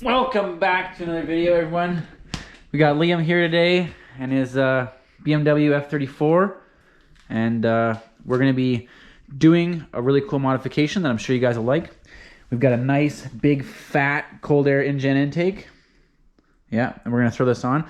Welcome back to another video, everyone. We got Liam here today and his BMW F34, and we're going to be doing a really cool modification that I'm sure you guys will like. We've got a nice big fat cold air Injen intake. Yeah, and we're going to throw this on.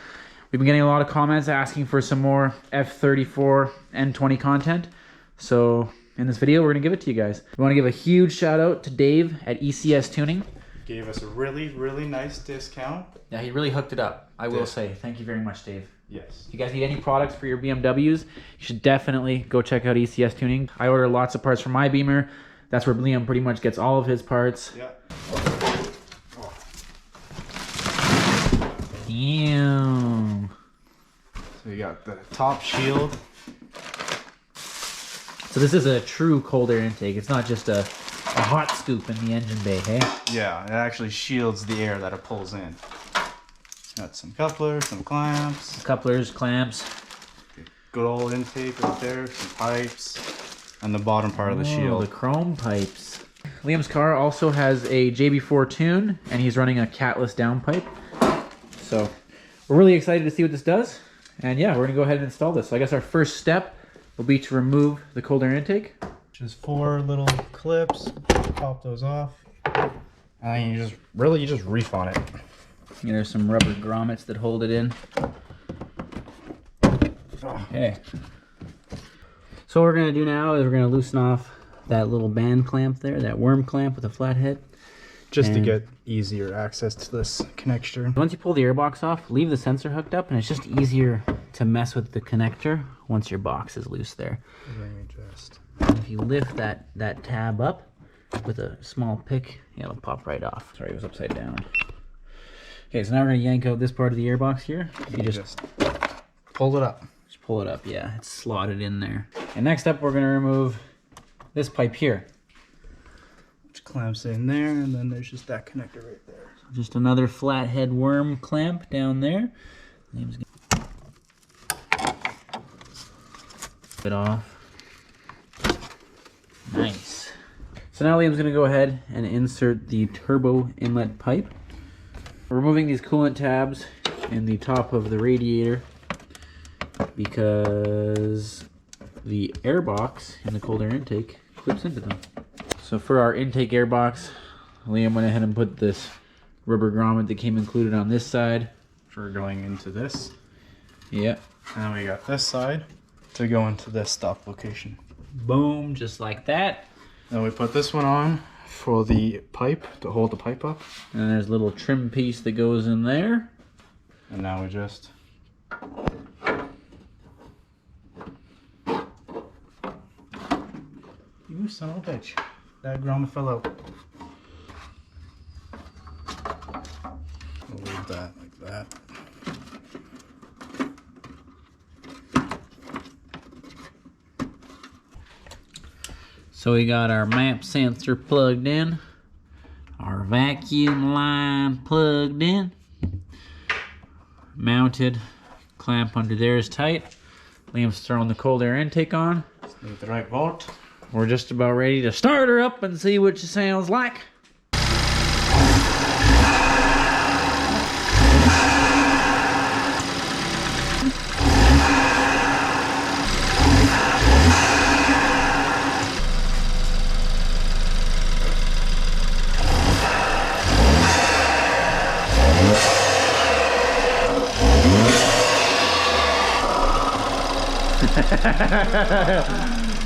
We've been getting a lot of comments asking for some more F34 N20 content, so in this video we're going to give it to you guys. We want to give a huge shout out to Dave at ECS Tuning. Gave us a really nice discount. Yeah, he really hooked it up, I will say. Thank you very much, Dave. Yes. If you guys need any products for your BMWs, you should definitely go check out ECS Tuning. I order lots of parts for my Beamer. That's where Liam pretty much gets all of his parts. Yeah. Damn. So you got the top shield. So this is a true cold air intake. It's not just a hot scoop in the engine bay, hey? Yeah, it actually shields the air that it pulls in. Got some couplers, some clamps. Couplers, clamps. Good old intake right there, some pipes, and the bottom part of the shield. The chrome pipes. Liam's car also has a JB4 tune, and he's running a catless downpipe. So we're really excited to see what this does. And yeah, we're gonna go ahead and install this. So I guess our first step will be to remove the cold air intake. Just 4 little clips, pop those off, and then you just reef on it. Yeah, there's some rubber grommets that hold it in. Okay. So what we're gonna do now is we're gonna loosen off that little band clamp there, that worm clamp with a flat head. Just to get easier access to this connector. Once you pull the airbox off, leave the sensor hooked up, and it's just easier to mess with the connector once your box is loose there. If you lift that tab up with a small pick, yeah, it'll pop right off. Sorry, it was upside down. Okay, so now we're gonna yank out this part of the airbox here. You just pull it up. Just pull it up, yeah, it's slotted in there. And next up, we're gonna remove this pipe here. Which clamps in there, and then there's just that connector right there. So just another flathead worm clamp down there. It off. Nice. So now Liam's gonna go ahead and insert the turbo inlet pipe. We're removing these coolant tabs in the top of the radiator because the air box in the cold air intake clips into them. So for our intake air box, Liam went ahead and put this rubber grommet that came included on this side for going into this. Yep. And then we got this side to go into this stop location. Boom, just like that. Then we put this one on for the pipe, to hold the pipe up. And there's a little trim piece that goes in there. And now we just... You son of a bitch. That grommet fell out. We'll leave that like that. So we got our map sensor plugged in, our vacuum line plugged in, mounted, clamp under there is tight. Liam's throwing the cold air intake on. Just need the right volt. We're just about ready to start her up and see what she sounds like.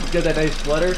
Get that nice flutter.